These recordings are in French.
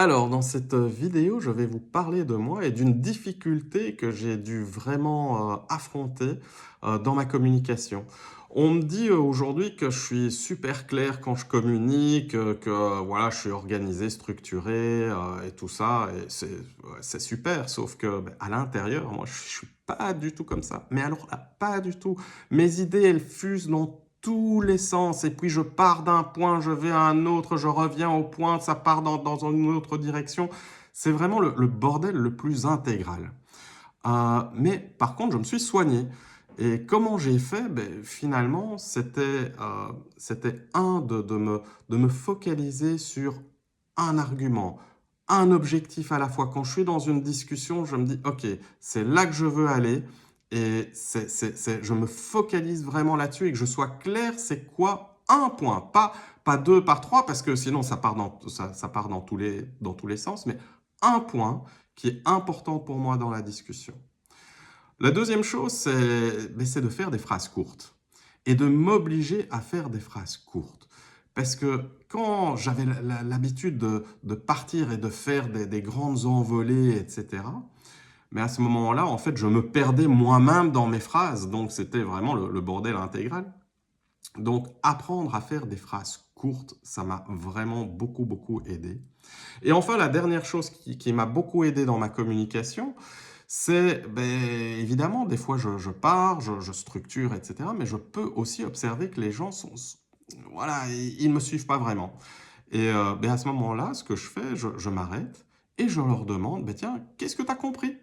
Alors, dans cette vidéo, je vais vous parler de moi et d'une difficulté que j'ai dû vraiment affronter dans ma communication. On me dit aujourd'hui que je suis super clair quand je communique, que voilà, je suis organisé, structuré et tout ça, et c'est super, sauf que ben, à l'intérieur, moi, je suis pas du tout comme ça. Mais alors là, pas du tout. Mes idées, elles fusent dans tous les sens. Et puis je pars d'un point, je vais à un autre, je reviens au point, ça part dans une autre direction. C'est vraiment le bordel le plus intégral. Mais par contre, je me suis soigné. Et comment j'ai fait? Ben, finalement, c'était de me focaliser sur un argument, un objectif à la fois. Quand je suis dans une discussion, je me dis, OK, c'est là que je veux aller. Et je me focalise vraiment là-dessus et que je sois clair, c'est quoi un point, pas deux, pas trois, parce que sinon ça part dans tous les sens, mais un point qui est important pour moi dans la discussion. La deuxième chose, c'est de faire des phrases courtes et de m'obliger à faire des phrases courtes. Parce que quand j'avais l'habitude de partir et de faire des grandes envolées, etc., mais à ce moment-là, en fait, je me perdais moi-même dans mes phrases. Donc, c'était vraiment le bordel intégral. Donc, apprendre à faire des phrases courtes, ça m'a vraiment beaucoup, beaucoup aidé. Et enfin, la dernière chose qui m'a beaucoup aidé dans ma communication, c'est ben, évidemment, des fois, je pars, je structure, etc. Mais je peux aussi observer que les gens voilà, ils ne me suivent pas vraiment. Et ben, à ce moment-là, ce que je fais, je m'arrête et je leur demande, ben, tiens, qu'est-ce que tu as compris?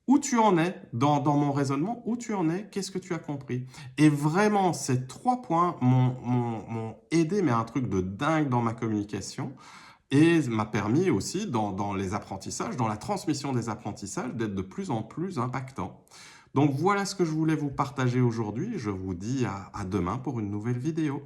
Où tu en es dans mon raisonnement? Où tu en es? Qu'est-ce que tu as compris? Et vraiment, ces 3 points m'ont aidé, mais un truc de dingue dans ma communication et m'a permis aussi dans les apprentissages, dans la transmission des apprentissages, d'être de plus en plus impactant. Donc voilà ce que je voulais vous partager aujourd'hui. Je vous dis à demain pour une nouvelle vidéo.